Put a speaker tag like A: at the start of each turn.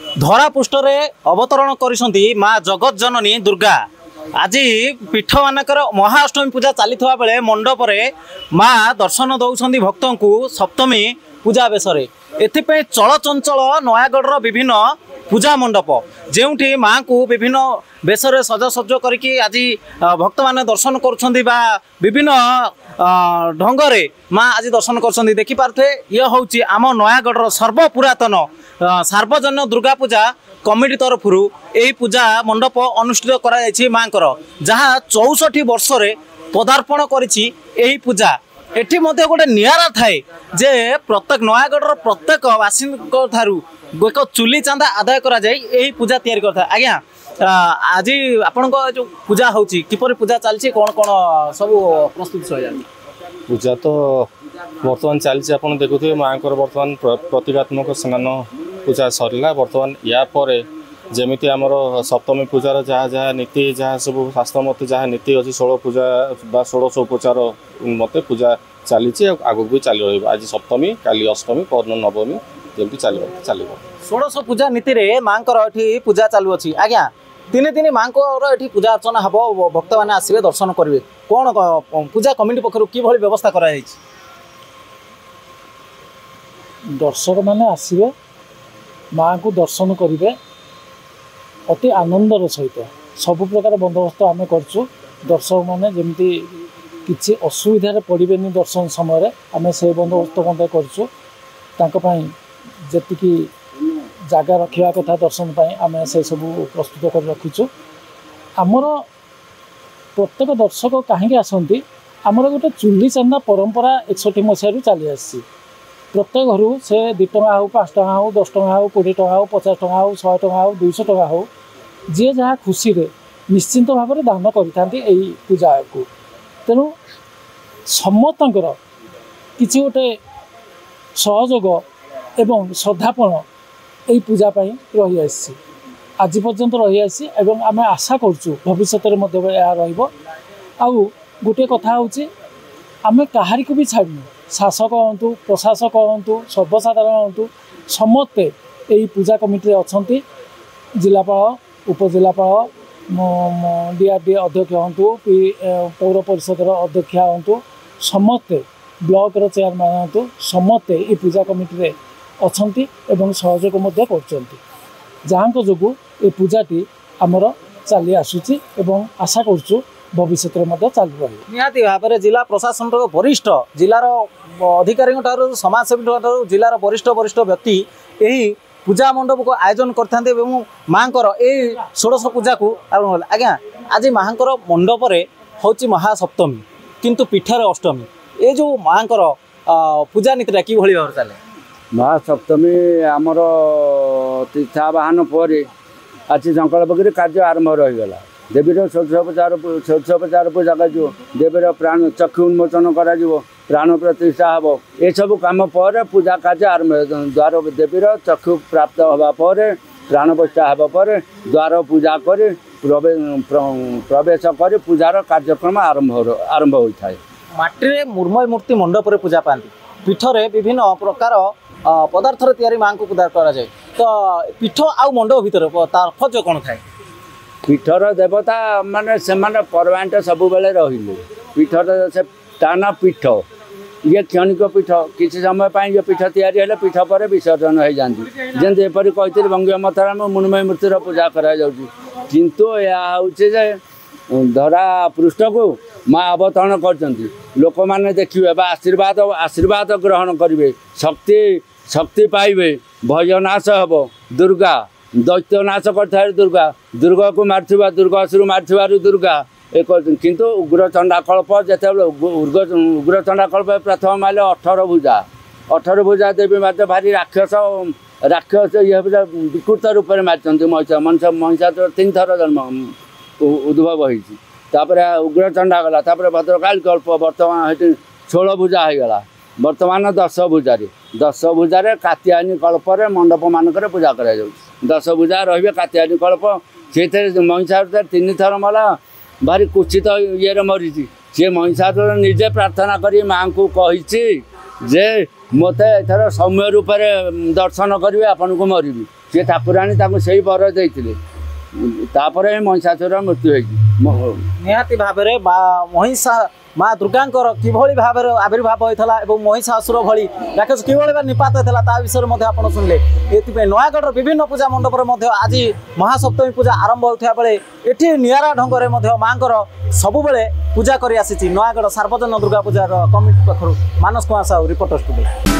A: धरा पृष्ठ अवतरण करिसंती माँ जगत जननी दुर्गा। आज पीठ मानकर महाअष्टमी पूजा चली बेले मंडप माँ दर्शन दौरान भक्त को सप्तमी पूजा बेश एथिपाई चलचंचल नयागढ़ विभिन्न पूजा मंडप जोठी माँ को विभिन्न बेश सजसज करके आज भक्त मैंने दर्शन करुँच विभिन्न ढंगरे माँ आज दर्शन कर देखिपे ये हूँ आम नयागढ़ सर्वपुरातन सार्वजनिक दुर्गा पूजा कमिटी तरफ यही पूजा मंडप अनुष्ठित कर माँ जहाँ 64 वर्ष पदार्पण करी पूजा एठी मध्य गोटे नियारा थाए जे प्रत्येक नयागढ़ प्रत्येक वासिंद ठारू एक चुली चांदा आदाय करा जाय एही पूजा तैयारी करथा। आज्ञा आज आपण जो पूजा होची किपर पूजा चलछि कोन कोन सब प्रस्तुत हो जाय
B: पूजा तो वर्तमान चलछि आपण देखुथिबे मांकर वर्तमान प्रतीकात्मक स्नान पूजा सरला वर्तमान या परे जेमिति आमर सप्तमी पूजार जहाँ जहाँ नीति जहाँ सब शास्त्र मत जहाँ नीति अच्छी 16 पूजा बा 16 उपचार मत पूजा चली आगू भी चली रही आज सप्तमी काली अष्टमी पौर्ण नवमी जमी चलो
A: 16 पूजा नीति रे मांकर एठी पूजा चालू अछि। आज्ञा दिने दिने मांकर एठी पूजा अर्चना हबो भक्त माने आसीबे दर्शन करिवे कोन पूजा कमिटी पखरु की भली व्यवस्था करा जायछि?
C: दर्शक माने आसीबे मां को दर्शन करिवे अति आनंदर सहित सबु प्रकार बंदोबस्त आम करछु। दर्शक मैंने जमी किसी असुविधा पड़े दर्शन समय आम से बंदोबस्त करछु। जी जगह रखा कथा दर्शन आम से सब प्रस्तुत कर रखीचु। आमर प्रत्येक दर्शक कहीं आसती आमर गोटे चुली चांदा परंपरा 61 मसीह चली आसी प्रत्येक घर से 2 टଙ୍କା हो 5 टଙ୍କା हो 10 टଙ୍କା हो 20 टଙ୍କା हो 50 टଙ୍କା हो 100 टଙ୍କା हो 200 टଙ୍କା हो जी जहाँ खुशी रे निश्चिंत भाव में दान करी पूजा को। तेणु समस्त किसी गोटे सहयोग एवं श्रद्धापन यही पूजापाई रही आसी आज पर्यंत रही आसी एवं आम आशा करूँ भविष्य में यह रु गोटे कथा हूँ आम कहारी को भी छाड़ू शासक हूँ प्रशासक हूँ सर्वसाधारण हूँ समस्ते यही पूजा कमिटी अच्छा जिलापाल उपजिलापाल DRD अध्यक्ष हूँ पौर परिषद अध्यक्ष हूँ समस्ते ब्लॉक चेयरमैन हूँ समस्ते ये पूजा कमिटी अच्छा सहयोग जहाँ जो ये पूजाटी आमर चली आसूची एवं आशा करूँ भविष्य में चालू रही।
A: निहाती भाव में जिला प्रशासन वरिष्ठ जिलार अधिकारी समाजसेवी जिलार वरिष्ठ वरिष्ठ व्यक्ति यही पूजा मंडप को आयोजन करते माँ ये 16 पूजा को आज्ञा आज माँ मंडप हूँ महासप्तमी किंतु पीठर अष्टमी ये जो माँ पूजा नीति कि भाव चले
D: महासप्तमी आमर तीर्थावाहन पर आज संकल्प कार्य आरंभ रहीगला देवीर षोडशोपचार पूजा कर देवीर प्राण चक्षु उन्मोचन कर प्राण प्रतिष्ठा हम ये सब कम पर पूजा कार्य आरंभ द्वार देवीर चक्षु प्राप्त होगापर प्राण प्रतिष्ठा होगापर द्वार पूजा कर प्रवेश कर पूजार कार्यक्रम आरंभ होता है।
A: माटी मुर्मय मूर्ति मंडप पूजा पाती पीठरे विभिन्न प्रकार पदार्थ तैयारी माँ को पूजा करा जाए तो पीठ आउ मंडप भितर तात्पर्य कौन थाए?
D: पीठर देवता माने से परमानेंट सब बेले रहिले पीठर से टाना पीठ ये क्षणिक पीठ किसी समय जो पीठ तैयारी है पीठ पर विसर्जन हो जाती जमी एपरी कहते बंगे मतरा मुन्मय मूर्तिर पूजा करा किंतु यह हूँ धरा पृष्ठ को माँ अवतरण कर लोक मैंने देखिए आशीर्वाद ग्रहण करेंगे शक्ति पाइबे भयनाश हम दुर्गा दैत्य नाश कर दुर्गा को मार्थिबा दुर्गासुर मार्थिबार दुर्गा एक किंतु उग्र चंडाकल्प जिते उग्र चंडाकल्प प्रथम मारे 18 भुजा देवी मात्र भारी राक्षस ये विकृत रूप में मार्च महिषा 3 थर जन्म उद्भव होपर उग्र चंडा गला भद्रकाली कल्प बर्तमान 16 भुजा होगा बर्तमान 10 भुजारे कात्यायनी कल्पर मंडप मानक पूजा कर 10 भुजा रे कात्यायनी कल्प से महिषा 3 थर मला भारी कुचित ये मरी सी महिषा निजे प्रार्थना करी माँ को कही जे मत एथर सौम्य रूप दर्शन करेंगे आपन को मरबी ସେ ଠାକୁରାଣୀ ତାଙ୍କୁ ସେଇ ବର ଦେଇଥିଲେ ତାପରେ ମହିଷାସୁର ମୃତ୍ୟୁ ହେଇଛି
A: ନିହାତି ଭାବରେ ମହିଷା ମା ଦୁର୍ଗାଙ୍କର କିଭଳି ଭାବରେ ଆବିର୍ଭାବ ହୋଇଥିଲା ଏବଂ ମହିଷାସୁର ଭଳି ରାକ୍ଷସ କିଭଳି ଭାବରେ ନିପାତ ହୋଇଥିଲା ତା ବିଷୟରେ ମଧ୍ୟ ଆପଣ ଶୁଣିଲେ। ଏଥିପାଇଁ ନୟାଗଡ଼ର ବିଭିନ୍ନ ପୂଜା ମଣ୍ଡପରେ ମଧ୍ୟ ଆଜି ମହାସପ୍ତମୀ ପୂଜା ଆରମ୍ଭ ହେଉଥିବା ବେଳେ ଏଠି ନିଆରା ଢଙ୍ଗରେ ମଧ୍ୟ ମାଙ୍କର ସବୁବେଳେ ପୂଜା କରି ଆସିଛି ନୟାଗଡ଼ ସାର୍ବଜନୀନ ଦୁର୍ଗା ପୂଜାର କମିଟି ପାଖରୁ ମାନସ କୁମାର ସାହୁ, ରିପୋର୍ଟର ଷ୍ଟୁଡିଓ।